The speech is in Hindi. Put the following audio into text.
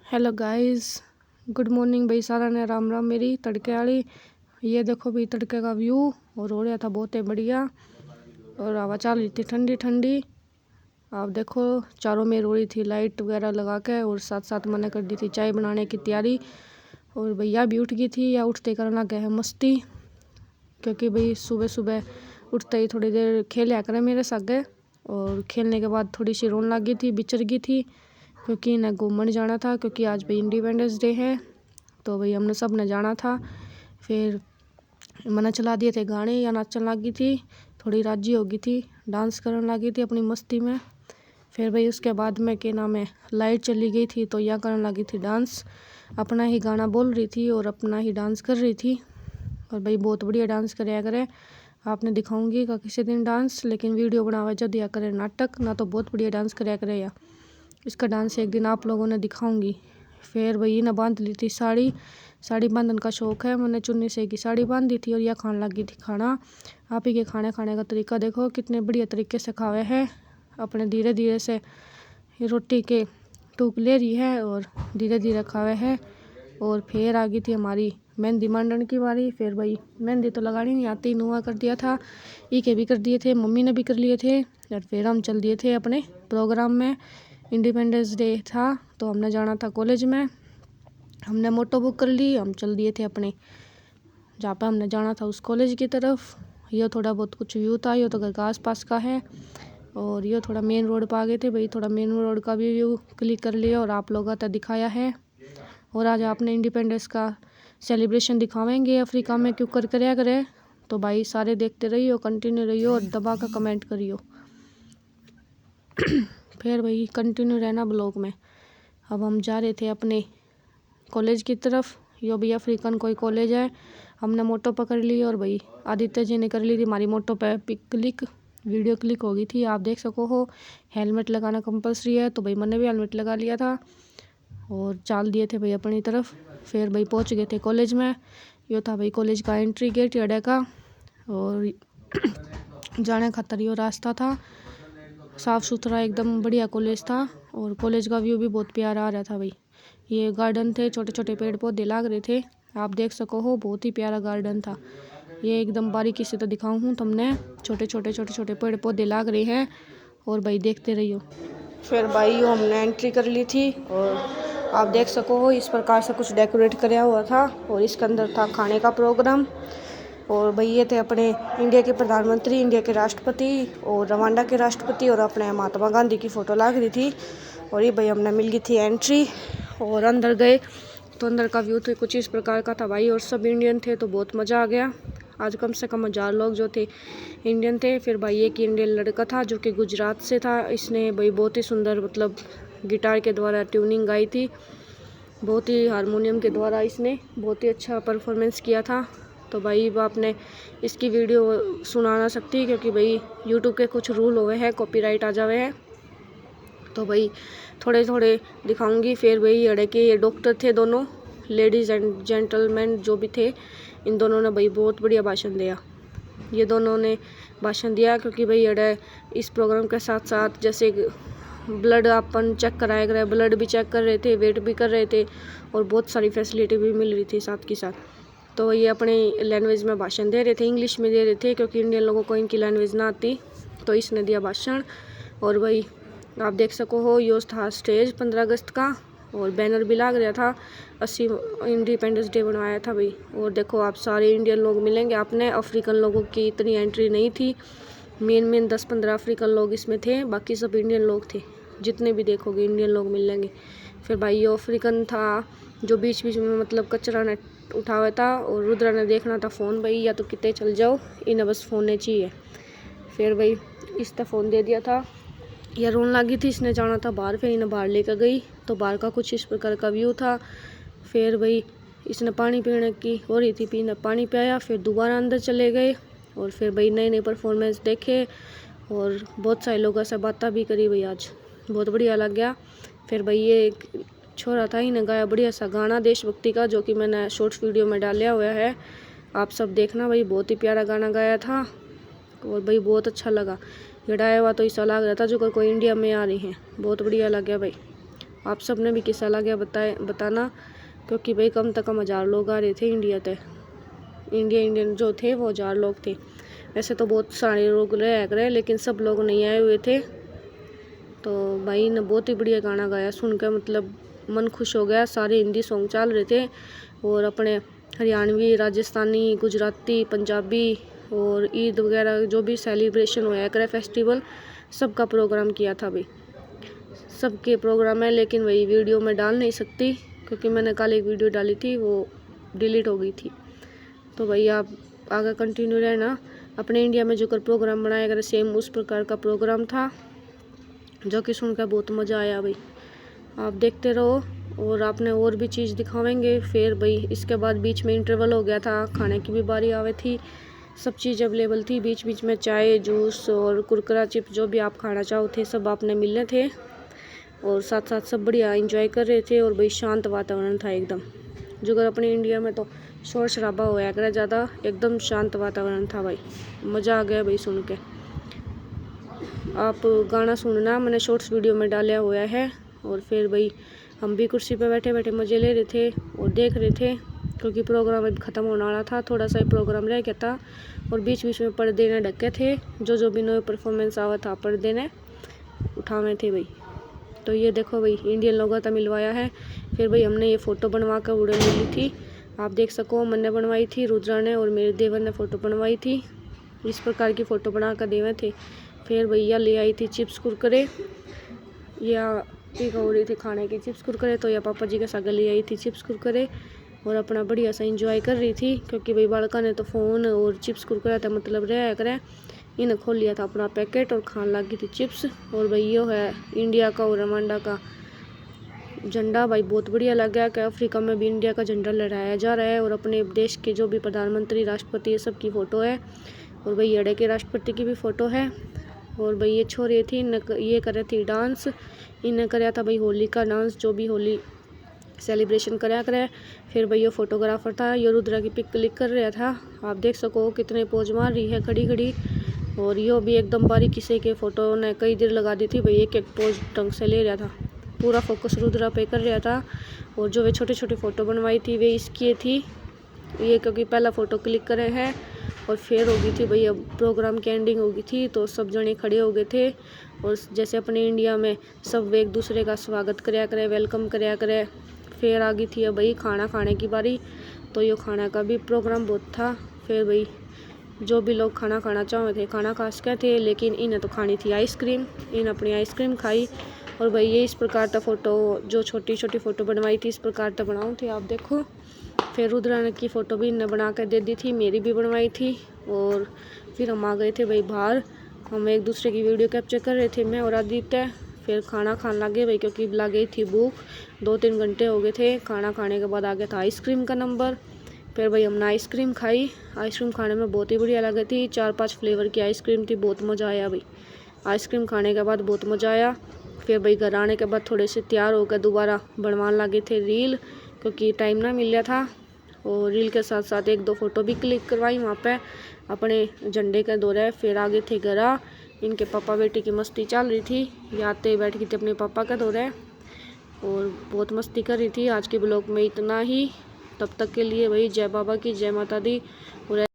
हेलो गाइस, गुड मॉर्निंग भाई। सारा ने राम राम मेरी तड़के वाली। ये देखो भाई तड़के का व्यू और हो रहा था बहुत ही बढ़िया और हवा चल रही थी ठंडी ठंडी। आप देखो चारों में रो रही थी लाइट वगैरह लगा के और साथ साथ मैंने कर दी थी चाय बनाने की तैयारी। और भैया भी उठ गई थी या उठते करना लग गए है मस्ती, क्योंकि भाई सुबह सुबह उठते ही थोड़ी देर खेल करें मेरे सागे। और खेलने के बाद थोड़ी सी रोने लगी थी, बिचर गई थी क्योंकि इन्हें घूमने जाना था, क्योंकि आज भाई इंडिपेंडेंस डे है तो भाई हमने सब ने जाना था। फिर मैंने चला दिए थे गाने या नाचने लगी थी, थोड़ी राजी हो गई थी, डांस करने लगी थी अपनी मस्ती में। फिर भाई उसके बाद में क्या नाम है लाइट चली गई थी तो यह करने लगी थी डांस, अपना ही गाना बोल रही थी और अपना ही डांस कर रही थी। और भाई बहुत बढ़िया डांस कराया करे, आपने दिखाऊंगी का किसी दिन डांस, लेकिन वीडियो बनावा जब दिया करे नाटक ना तो बहुत बढ़िया डांस कराया करे या इसका डांस एक दिन आप लोगों ने दिखाऊंगी। फिर वही ना बांध ली थी साड़ी, साड़ी बांधने का शौक है, मैंने चुन्नी से की साड़ी बांध दी थी और यह खाने लगी थी खाना। आप ही के खाने का तरीका देखो कितने बढ़िया तरीके से खावे है, अपने धीरे धीरे से रोटी के टूक ले रही है और धीरे धीरे खावे है। और फिर आ गई थी हमारी मेहंदी मांडन की बारी। फिर भाई मेहंदी तो लगानी नहीं आती, नुआ कर दिया था, ई के भी कर दिए थे, मम्मी ने भी कर लिए थे। और फिर हम चल दिए थे अपने प्रोग्राम में। इंडिपेंडेंस डे था तो हमने जाना था कॉलेज में, हमने मोटो बुक कर ली, हम चल दिए थे अपने जहाँ पर हमने जाना था उस कॉलेज की तरफ। ये थोड़ा बहुत कुछ व्यू था, ये तो घर का आस पास का है। और ये थोड़ा मेन रोड पर आ गए थे भाई, थोड़ा मेन रोड का भी व्यू क्लिक कर लिया और आप लोगों तक दिखाया है। और आज आपने इंडिपेंडेंस का सेलिब्रेशन दिखावेंगे अफ्रीका में क्यों कराया करे, तो भाई सारे देखते रहियो, कंटिन्यू रहियो और दबा का कमेंट करियो। फिर भाई कंटिन्यू रहना ब्लॉग में। अब हम जा रहे थे अपने कॉलेज की तरफ, यो भी अफ्रीकन कोई कॉलेज है। हमने मोटो पकड़ ली और भाई आदित्य जी ने कर ली थी हमारी मोटो पे पिक क्लिक, वीडियो क्लिक हो गई थी, आप देख सको हो। हेलमेट लगाना कंपलसरी है तो भाई मैंने भी हेलमेट लगा लिया था और चाल दिए थे भाई अपनी तरफ। फिर भाई पहुंच गए थे कॉलेज में, यो था भाई कॉलेज का एंट्री गेट अड्डे का। और जाने खातर यो रास्ता था, साफ़ सुथरा एकदम बढ़िया कॉलेज था और कॉलेज का व्यू भी बहुत प्यारा आ रहा था भाई। ये गार्डन थे, छोटे छोटे पेड़ पौधे लाग रहे थे, आप देख सको हो, बहुत ही प्यारा गार्डन था। ये एकदम बारीकी से तो दिखाऊं हूँ तुमने, छोटे छोटे पेड़ पौधे लाग रहे हैं और भाई देखते रहियो। फिर भाई यो हमने एंट्री कर ली थी और आप देख सको हो इस प्रकार से कुछ डेकोरेट कराया हुआ था और इसके अंदर था खाने का प्रोग्राम। और भाई ये थे अपने इंडिया के प्रधानमंत्री, इंडिया के राष्ट्रपति और रवांडा के राष्ट्रपति और अपने महात्मा गांधी की फ़ोटो लग रही थी। और ये भाई हमने मिल गई थी एंट्री और अंदर गए तो अंदर का व्यू तो कुछ इस प्रकार का था भाई। और सब इंडियन थे तो बहुत मज़ा आ गया। आज कम से कम 1000 लोग जो थे इंडियन थे। फिर भाई एक इंडियन लड़का था जो कि गुजरात से था, इसने भाई बहुत ही सुंदर मतलब गिटार के द्वारा ट्यूनिंग गाई थी, बहुत ही हारमोनियम के द्वारा इसने बहुत ही अच्छा परफॉर्मेंस किया था। तो भाई आपने इसकी वीडियो सुना ना सकती क्योंकि भाई यूट्यूब के कुछ रूल हुए हैं, कॉपीराइट आ जावे हैं, तो भाई थोड़े थोड़े दिखाऊंगी। फिर भाई अड़े के ये डॉक्टर थे दोनों, लेडीज़ एंड जेंटलमैन जो भी थे, इन दोनों ने भाई बहुत बढ़िया भाषण दिया। ये दोनों ने भाषण दिया क्योंकि भाई अड़े इस प्रोग्राम के साथ साथ जैसे ब्लड अपन चेक कराया गया, ब्लड भी चेक कर रहे थे, वेट भी कर रहे थे और बहुत सारी फैसिलिटी भी मिल रही थी साथ के साथ। तो ये अपने लैंग्वेज में भाषण दे रहे थे, इंग्लिश में दे रहे थे क्योंकि इंडियन लोगों को इनकी लैंग्वेज ना आती, तो इसने दिया भाषण। और भाई आप देख सको हो यो था स्टेज 15 अगस्त का और बैनर भी लग रहा था, 80 इंडिपेंडेंस डे बनवाया था भाई। और देखो आप सारे इंडियन लोग मिलेंगे, आपने अफ्रीकन लोगों की इतनी एंट्री नहीं थी, मेन 10-15 अफ्रीकन लोग इसमें थे, बाकी सब इंडियन लोग थे, जितने भी देखोगे इंडियन लोग मिलेंगे। फिर भाई ये अफ्रीकन था जो बीच बीच में मतलब कचरा ने उठावा था और रुद्रा ने देखना था फ़ोन, भाई या तो कितने चल जाओ, इन्हें बस फ़ोन ने चाहिए। फिर भाई इसने फ़ोन दे दिया था, यह रोन लगी थी, इसने जाना था बाहर, फिर इन्हें बाहर लेकर गई तो बाहर का कुछ इस प्रकार का व्यू था। फिर भाई इसने पानी पीने की हो रही थी, पीने पानी पियाया, फिर दोबारा अंदर चले गए और फिर भाई नए नए परफॉर्मेंस देखे और बहुत सारे लोगों से बातें भी करी भाई, आज बहुत बढ़िया लग गया। फिर भाई ये एक छोरा था, इन्हें गाया बढ़िया सा गाना देशभक्ति का, जो कि मैंने शॉर्ट्स वीडियो में डाला हुआ है, आप सब देखना भाई, बहुत ही प्यारा गाना गाया था और भाई बहुत अच्छा लगा। ये गाया हुआ तो ऐसा लग रहा था जो कोई इंडिया में आ रही हैं, बहुत बढ़िया लग गया भाई। आप सब ने भी कैसा लगा बताना, क्योंकि भाई कम से कम 1000 लोग आ रहे थे इंडियन जो थे वो 1000 लोग थे। वैसे तो बहुत सारे लोग रहे लेकिन सब लोग नहीं आए हुए थे। तो भाई ने बहुत ही बढ़िया गाना गाया, सुनकर मतलब मन खुश हो गया। सारे हिंदी सॉन्ग चल रहे थे और अपने हरियाणवी, राजस्थानी, गुजराती, पंजाबी और ईद वगैरह जो भी सेलिब्रेशन होया करे फेस्टिवल, सबका प्रोग्राम किया था भाई। सबके प्रोग्राम है लेकिन वही वीडियो में डाल नहीं सकती, क्योंकि मैंने कल एक वीडियो डाली थी वो डिलीट हो गई थी। तो भाई आप आगे कंटिन्यू रहना। अपने इंडिया में जो कर प्रोग्राम बनाया करे सेम उस प्रकार का प्रोग्राम था, जो कि सुनकर बहुत मज़ा आया भाई। आप देखते रहो और आपने और भी चीज़ दिखावेंगे। फिर भाई इसके बाद बीच में इंटरवल हो गया था, खाने की भी बारी आवे थी। सब चीज़ अवेलेबल थी, बीच बीच में चाय, जूस और कुरकुरा, चिप्स जो भी आप खाना चाहो थे सब आपने मिलने थे। और साथ साथ सब बढ़िया एंजॉय कर रहे थे और भाई शांत वातावरण था एकदम। जो अगर अपने इंडिया में तो शोर शराबा होया करे ज़्यादा, एकदम शांत वातावरण था भाई। मज़ा आ गया भाई सुन के। आप गाना सुनना, मैंने शॉर्ट्स वीडियो में डाला हुआ है। और फिर भाई हम भी कुर्सी पे बैठे बैठे मज़े ले रहे थे और देख रहे थे, क्योंकि प्रोग्राम अभी ख़त्म होने वाला था। थोड़ा सा ही प्रोग्राम रह गया था और बीच बीच में पर्दे ने ढके थे, जो भी नए परफॉर्मेंस आवा था पर्दे ने उठावे थे भाई। तो ये देखो भाई इंडियन लोगों का मिलवाया है। फिर भाई हमने ये फ़ोटो बनवा कर उड़न ली थी, आप देख सको। मैंने बनवाई थी, रुद्रा ने और मेरे देवर ने फ़ोटो बनवाई थी। इस प्रकार की फ़ोटो बना कर देवे थे। फिर भैया ले आई थी चिप्स कुरकुरे, या पी हो रही थी खाने की चिप्स कुरकुरे, तो या पापा जी के साथ ले आई थी चिप्स कुरकुरे और अपना बढ़िया सा इंजॉय कर रही थी। क्योंकि भाई बालका ने तो फ़ोन और चिप्स कुरकुरे था मतलब रहा करे, इन्हें खोल लिया था अपना पैकेट और खान लगी थी चिप्स। और भाई यो है इंडिया का और रवांडा का झंडा भाई, बहुत बढ़िया लगा कि अफ्रीका में भी इंडिया का झंडा लहराया जा रहा है। और अपने देश के जो भी प्रधानमंत्री, राष्ट्रपति, ये सब की फ़ोटो है। और भाई अड़े के राष्ट्रपति की भी फ़ोटो है। और भाई ये छोरी थी, ये कर रही थी डांस, इन्हें कराया था भाई होली का डांस, जो भी होली सेलिब्रेशन कराया करे। फिर भाई ये फोटोग्राफर था, ये रुद्रा की पिक क्लिक कर रहा था। आप देख सको कितने पोज मार रही है खड़ी खड़ी। और यो भी एकदम बारीकी से के फ़ोटो ने कई देर लगा दी थी भाई, एक एक पोज ढंग से ले रहा था, पूरा फोकस रुद्रा पे कर रहा था। और जो वे छोटे छोटे फ़ोटो बनवाई थी वे इसकी थी ये, क्योंकि पहला फ़ोटो क्लिक करे हैं और फिर हो गई थी भाई, अब प्रोग्राम की एंडिंग हो गई थी तो सब जने खड़े हो गए थे। और जैसे अपने इंडिया में सब एक दूसरे का स्वागत कराया करे, वेलकम कराया करे। फिर आ गई थी अब भाई खाना खाने की बारी, तो ये खाना का भी प्रोग्राम बहुत था। फिर भाई जो भी लोग खाना खाना चाहे थे खाना खा सके थे, लेकिन इन्हें तो खानी थी आइसक्रीम, इन अपनी आइसक्रीम खाई। और भाई ये इस प्रकार का फ़ोटो, जो छोटी छोटी फ़ोटो बनवाई थी इस प्रकार का बनाऊँ थे, आप देखो। फिर रुद्रा की फ़ोटो भी इन्हें बना कर दे दी थी, मेरी भी बनवाई थी। और फिर हम आ गए थे भाई बाहर, हम एक दूसरे की वीडियो कैप्चर कर रहे थे, मैं और आदित्य। फिर खाना खाने लगे भाई, क्योंकि लग गई थी भूख, 2-3 घंटे हो गए थे। खाना खाने के बाद आ गया था आइसक्रीम का नंबर। फिर भाई हमने आइसक्रीम खाई, आइसक्रीम खाने में बहुत ही बढ़िया लगी थी। 4-5 फ्लेवर की आइसक्रीम थी, बहुत मज़ा आया भाई। आइसक्रीम खाने के बाद बहुत मज़ा आया। फिर भाई घर आने के बाद थोड़े से तैयार होकर दोबारा बनवाने लगे थे रील, क्योंकि टाइम ना मिल रहा था। और रील के साथ साथ 1-2 फ़ोटो भी क्लिक करवाई वहाँ पे अपने झंडे के दौरे। फिर आगे थे घर, इनके पापा बेटी की मस्ती चल रही थी, याते बैठ गई थी अपने पापा के दौरे और बहुत मस्ती कर रही थी। आज के ब्लॉग में इतना ही, तब तक के लिए भाई जय बाबा की, जय माता दी। और